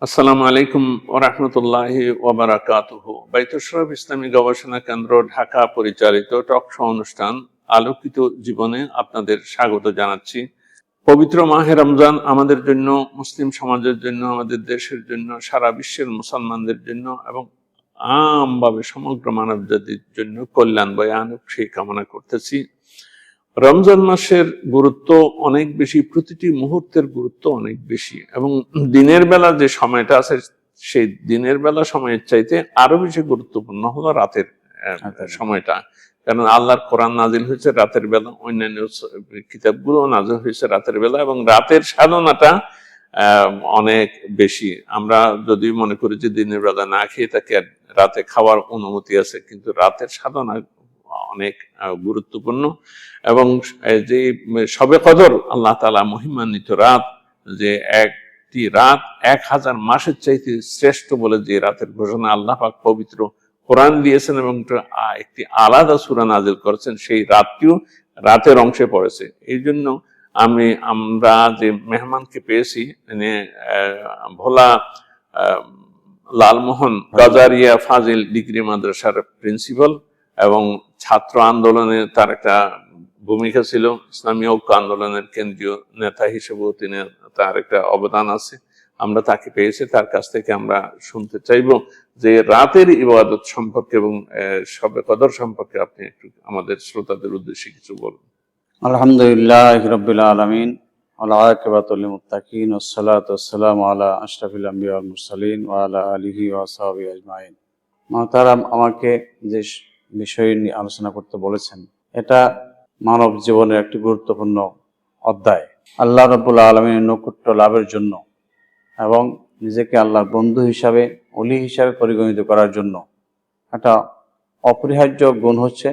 আসসালামু আলাইকুম ওরহমতুল্লাহি ওবারাকাতুহু। বাইতুল শরফ ইসলামী গবেষণা কেন্দ্র ঢাকা পরিচালিত টক শো অনুষ্ঠান আলোকিত জীবনে আপনাদের স্বাগত জানাচ্ছি। পবিত্র মাহে রমজান আমাদের জন্য, মুসলিম সমাজের জন্য, আমাদের দেশের জন্য, সারা বিশ্বের মুসলমানদের জন্য এবং আমভাবে সমগ্র মানব জাতির জন্য কল্যাণ বয়ে আনুক সেই কামনা করতেছি। রমজান মাসের গুরুত্ব অনেক বেশি, প্রতিটি মুহূর্তের গুরুত্ব অনেক বেশি, এবং দিনের বেলা যে সময়টা আছে সেই দিনের বেলা সময়ের চাইতে আরো বেশি গুরুত্বপূর্ণ হলো রাতের সময়টা। কারণ আল্লাহর কোরআন নাজিল হয়েছে রাতের বেলা, অন্যান্য কিতাবগুলো নাজিল হয়েছে রাতের বেলা, এবং রাতের সাধনাটা অনেক বেশি। আমরা যদি মনে করি যে দিনের বেলা না খেয়ে তাকে রাতে খাওয়ার অনুমতি আছে, কিন্তু রাতের সাধনা অনেক গুরুত্বপূর্ণ। এবং যে শবে কদর আল্লাহ তাআলা মহিমান্বিত রাত, যে একটি রাত 1000 মাসের চাইতে শ্রেষ্ঠ বলে যে রাতের ঘোষণা আল্লাহ পাক পবিত্র কোরআন দিয়েছেন এবং একটি আলাদা সূরা নাজিল করেছেন, সেই রাতটিও রাতের অংশে পড়েছে। এই জন্য আমরা যে মেহমানকে পেয়েছি, মানে ভোলা লালমোহন গাজারিয়া ফাজিল ডিগ্রি মাদ্রাসার প্রিন্সিপাল, এবং ছাত্র আন্দোলনে তার একটা ভূমিকা ছিল, ইসলামী ঐক্য আন্দোলনের কেন্দ্রীয় নেতা হিসেবেও তার একটা অবদান আছে। আমরা তাকে পেয়েছি, তার কাছ থেকে আমরা শুনতে চাইব যে রাতের ইবাদত সম্পর্কে এবং শবে কদর সম্পর্কে আপনি একটু আমাদের শ্রোতাদের উদ্দেশ্যে কিছু বলুন। আলহামদুলিল্লাহি রাব্বিল আলামিন ওয়াল আকিবাতুল লিল মুত্তাকিন ওয়াসসালাতু ওয়াসসালামু আলা আশরাফিল আমবিয়া ওয়াল মুরসালিন ওয়া আলা আলিহি ওয়া সাহবিহি আজমাইন। মুহতারাম, আমাকে যে বিষয় নিয়ে আলোচনা করতে বলেছেন, এটা মানব জীবনের একটি গুরুত্বপূর্ণ অধ্যায়। আল্লাহ রাব্বুল আলামিনের নৈকট্য লাভের জন্য এবং নিজেকে আল্লাহর বন্ধু হিসাবে, ওলি হিসাবে পরিগণিত করার জন্য একটা অপরিহার্য গুণ হচ্ছে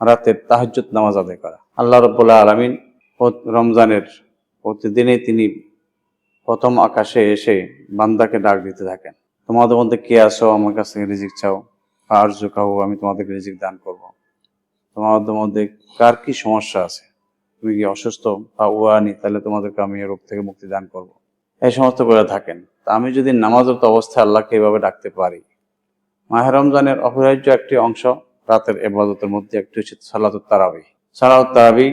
রাতের তাহাজ্জুদ নামাজ আদায় করা। আল্লাহ রাব্বুল আলামিন রমজানের প্রতিদিনই তিনি প্রথম আকাশে এসে বান্দাকে ডাক দিতে থাকেন, তোমাদের মধ্যে কে আসো আমার কাছ থেকে রিজিক চাও, আরজু খাও, আমি তোমাদেরকে রিজিক দান করব। তোমাদের মধ্যে কার কি সমস্যা আছে, তুমি কি অসুস্থ বা ওয়ানি, তাহলে তোমাদেরকে আমি রোগ থেকে মুক্তি দান করব। এই সমস্ত করে থাকেন। তা আমি যদি নামাজরত অবস্থায় আল্লাহকে এভাবে ডাকতে পারি, মাহে রমজানের অপরিহার্য একটি অংশ রাতের ইবাদতের মধ্যে একটি হচ্ছে সালাতুত তারাবিহ। সালাতুত তারাবিহ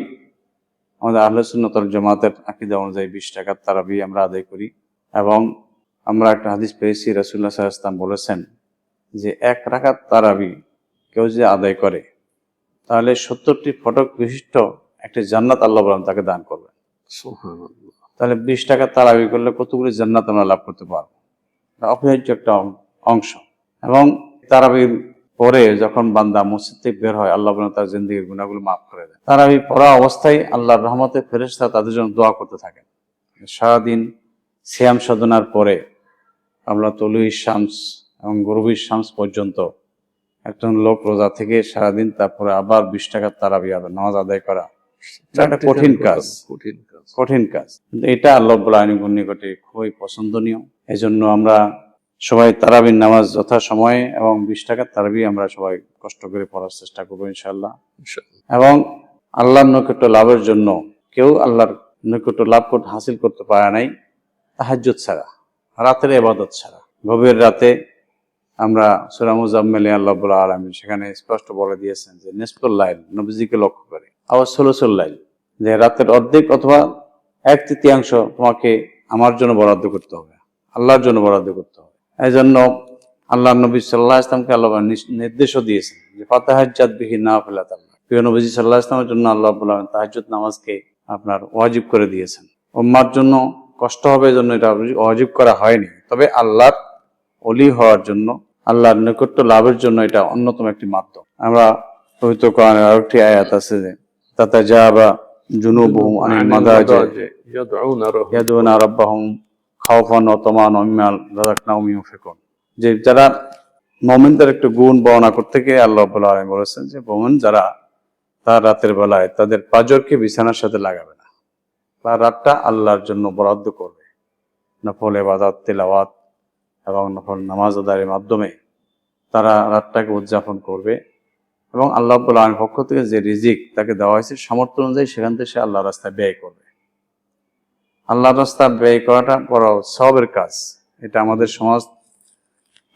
আমাদের আহলে সুন্নাত ওয়াল জামাতের আকীদা অনুযায়ী 20 রাকাত তারাবিহ আমরা আদায় করি। এবং আমরা একটা হাদিস পেয়েছি, রাসূলুল্লাহ সাল্লাল্লাহু আলাইহি ওয়াসাল্লাম বলেছেন যে 1 রাকাত তারাবিহ কেউ যদি আদায় করে তাহলে 70টি ফটক বিশিষ্ট একটি জান্নাত আল্লাহ তাকে দান করবেন। সুবহানাল্লাহ। তাহলে 20 টাকা তারাবিহ করলে কতগুলি জান্নাত আমরা লাভ করতে পারবো, অপরিহার্য একটা অংশ। এবং তারাবিহ পরে যখন বান্দা মসজিদ থেকে বের হয়, আল্লাহ তার জিন্দেগির গুনাহগুলো মাফ করে দেন। তারাবিহ পড়া অবস্থায় আল্লাহর রহমতের ফেরেশতা তাদের জন্য দোয়া করতে থাকেন। সারাদিন সিয়াম সাধনার পরে আমরা তলুই শামস এবং গরুবির শামস পর্যন্ত একজন লোক রোজা থেকে সারাদিন, তারপরে আবার 20 টাকা তারাবিহ নামাজ আদায় করা একটা কঠিন কাজ। কিন্তু এটা আল্লাহ রাব্বুল আলামিনের নিকটে খুবই পছন্দনীয়। এজন্য আমরা সবাই তারাবির নামাজ যথা সময়ে এবং 20 টাকা তারাবিহ আমরা সবাই কষ্ট করে পড়ার চেষ্টা করবো ইনশাআল্লাহ। এবং আল্লাহর নৈকট্য লাভের জন্য, কেউ আল্লাহর নৈকট্য লাভ হাসিল করতে পারে নাই তাহাজ্জুদ ছাড়া, রাতের ইবাদত ছাড়া। গভীর রাতে আমরা সূরা মুজাম্মিলে আল্লাহ রাব্বুল আলামিন সেখানে স্পষ্ট বলে দিয়েছেন যে নিসফুল লাইল, নবীজিকে লক্ষ্য করে, আবার সুলুসুল লাইল, যে রাতের অর্ধেক অথবা 1/3 তোমাকে আমার জন্য বরাদ্দ করতে হবে, আল্লাহর জন্য বরাদ্দ করতে হবে। এই জন্য আল্লাহ নবী সাল্লাল্লাহু আলাইহি ওয়াসাল্লামকে আল্লাহ নির্দেশও দিয়েছেন যে ফাতাহাজ্জাত বিহি নাফিলাতান। প্রিয় নবীজি সাল্লাল্লাহু আলাইহি ওয়াসাল্লামের জন্য আল্লাহ রাব্বুল আলামিন তাহাজ্জুদ নামাজকে আপনার ওয়াজিব করে দিয়েছেন। উম্মার জন্য কষ্ট হবে এজন্য এটা ওয়াজিব করা হয়নি, তবে আল্লাহর ওলি হওয়ার জন্য, আল্লাহর নৈকট্য লাভের জন্য এটা অন্যতম একটি মাধ্যম। আমরা পবিত্র কোরআনের আরেকটি আয়াত আছে যে তাতাজাবা জুনুবুহুম আনিল মাদাজি ইয়াদউনা রাব্বাহুম খাওফান ওয়া তামান ওয়া মিম্মা রাযাকনাহুম ইউনফিকুন। যে যারা মুমিনদের একটু গুণ বর্ণনা করতে গিয়ে আল্লাহ রাব্বুল আলামিন বলেছেন যে মুমিন যারা তার রাতের বেলায় তাদের পাঁজরকে বিছানার সাথে লাগাবে না, তার রাতটা আল্লাহর জন্য বরাদ্দ করবে, নফল ইবাদত, তিলাওয়াত এবং নফল নামাজ আদায়ের মাধ্যমে তারা রাতটাকে উদযাপন করবে। এবং আল্লাহ রাব্বুল আলামিনের পক্ষ থেকে যে রিজিক তাকে দেওয়া হয়েছে সামর্থ্য অনুযায়ী সেখান থেকে সে আল্লাহর রাস্তায় ব্যয় করবে। আল্লাহর রাস্তায় ব্যয় করাটা বড় সওয়াবের কাজ। এটা আমাদের সমাজ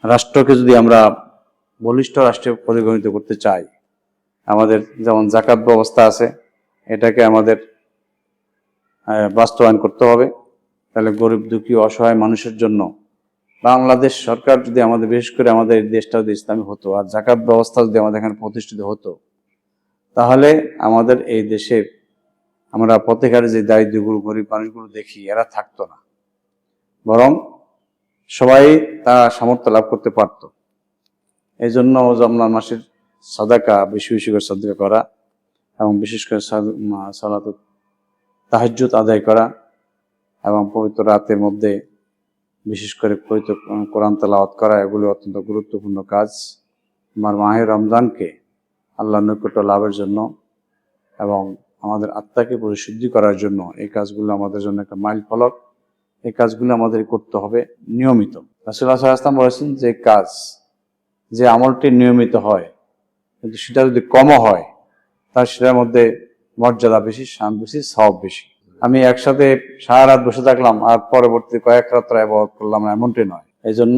রাষ্ট্রকে যদি আমরা বলিষ্ঠ রাষ্ট্রে পরিগণিত করতে চাই, আমাদের যেমন যাকাত ব্যবস্থা আছে, এটাকে আমাদের বাস্তবায়ন করতে হবে। তাহলে গরিব দুঃখী অসহায় মানুষের জন্য বাংলাদেশ সরকার যদি আমাদের, বিশেষ করে আমাদের এই দেশটা যদি ইসলামী হতো আর যাকাত ব্যবস্থা যদি আমাদের এখানে প্রতিষ্ঠিত হতো, তাহলে আমাদের এই দেশের আমরা পথেঘাটে যে দারিদ্রগুলো গরিব মানুষগুলো দেখি, এরা থাকতো না, বরং সবাই তারা সামর্থ্য লাভ করতে পারত। এই জন্য রমজান মাসের সাদাকা বেশি বেশি করে সাদাকা করা এবং বিশেষ করে সালাত তাহাজ্জুদ আদায় করা এবং পবিত্র রাতের মধ্যে বিশেষ করে পবিত্র কোরআন তেলাওয়াত করা, এগুলো অত্যন্ত গুরুত্বপূর্ণ কাজ। আমার মাহে রমজানকে আল্লাহর নৈকট্য লাভের জন্য এবং আমাদের আত্মাকে পরিশুদ্ধি করার জন্য এই কাজগুলো আমাদের জন্য একটা মাইল ফলক। এই কাজগুলো আমাদের করতে হবে নিয়মিত। রাসূলুল্লাহ সাল্লাল্লাহু আলাইহি ওয়াসাল্লাম বলেছেন যে কাজ, যে আমলটি নিয়মিত হয় কিন্তু সেটা যদি কমও হয়, তার সেটার মধ্যে মর্যাদা বেশি, শান বেশি, সওয়াব বেশি। আমি একসাথে সারা রাত বসে থাকলাম আর পরবর্তী কয়েক রাত্র ইবাদত করলাম, এমনটি নয়। এই জন্য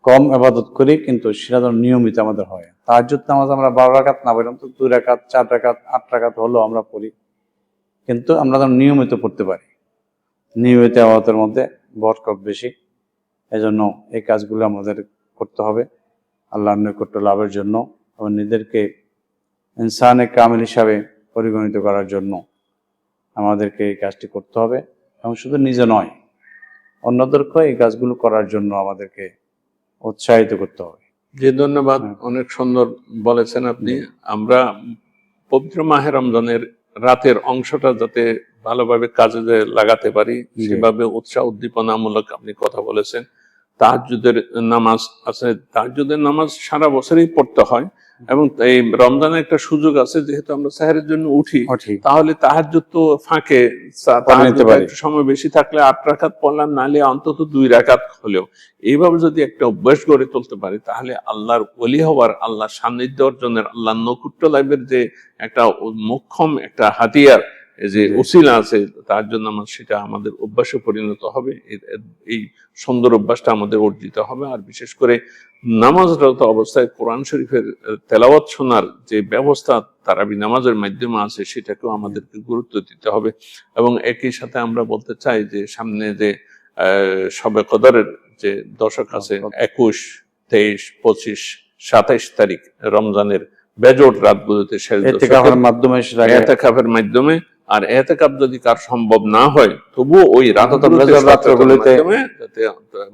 কম ইবাদত করি কিন্তু সেটা যেন নিয়মিত আমাদের হয়। তাহাজ্জুদ নামাজ আমরা 12 রাকাত না পড়লাম তো 2 রাকাত, 4 রাকাত, 8 রাকাত হলো আমরা পড়ি, কিন্তু আমরা যেন নিয়মিত পড়তে পারি। নিয়মিত ইবাদতের মধ্যে বরকত বেশি। এই জন্য এই কাজগুলো আমাদের করতে হবে আল্লাহর নৈকট্য লাভের জন্য এবং নিজেদেরকে ইনসানে কামিল হিসাবে পরিগণিত করার জন্য আমাদেরকে এই কাজটি করতে হবে। এবং শুধু নিজে নয়, অন্যদেরকে এই কাজগুলো করার জন্য আমাদেরকে উৎসাহিত করতে হবে। জি, ধন্যবাদ। অনেক সুন্দর বলেছেন আপনি। আমরা পবিত্র মাহে রমজানের রাতের অংশটা যাতে ভালোভাবে কাজে লাগাতে পারি, সেভাবে উৎসাহ উদ্দীপনামূলক আপনি কথা বলেছেন। তাহাজ্জুদের নামাজ আছে, তাহাজ্জুদের নামাজ সারা বছরই পড়তে হয় এবং এই রমজানে একটা সুযোগ আছে, যেহেতু আমরা সেহরের জন্য উঠি, তাহলে তাহাজ্জুদ তো ফাঁকে একটু সময় বেশি থাকলে 8 রাকাত পড়লাম, নাহলে অন্তত 2 রাকাত হলেও। এইভাবে যদি একটা অভ্যাস গড়ে তুলতে পারি, তাহলে আল্লাহর ওলি হওয়ার, আল্লাহর সান্নিধ্য অর্জনের, আল্লাহর নৈকট্য লাভের যে একটা মোক্ষম একটা হাতিয়ার, যে উসিলা আছে, তার জন্য সেটা আমাদের অভ্যাসে পরিণত হবে। এই সুন্দর অভ্যাসটা আমাদের অর্জিত হবে। আর বিশেষ করে নামাজরত অবস্থায় কোরআন শরীফের তেলাওয়াত শোনার যে ব্যবস্থা তারাবি নামাজের মাধ্যমে আছে, সেটাকেও আমাদেরকে গুরুত্ব দিতে হবে। এবং একই সাথে আমরা বলতে চাই যে সামনে যে শবে কদরের যে দশক আছে, 21, 23, 25, 27 তারিখ রমজানের বেজোট রাতগুলোতে ইতিকাফের মাধ্যমে, আর ইতিকাফ যদি কার সম্ভব না হয়, তবুও ওই রাতগুলোতে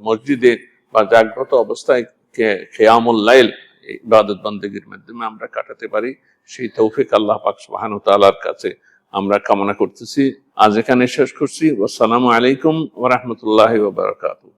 মসজিদে বা জাগ্রত অবস্থায় কিয়ামুল লাইল ইবাদত বন্দেগীর মাধ্যমে আমরা কাটাতে পারি, সেই তৌফিক আল্লাহ পাক সুবহানাহু ওয়া তাআলার কাছে আমরা কামনা করতেছি। আজ এখানে শেষ করছি। আসসালামু আলাইকুম ওয়া রাহমাতুল্লাহি ওয়া বারাকাতুহু।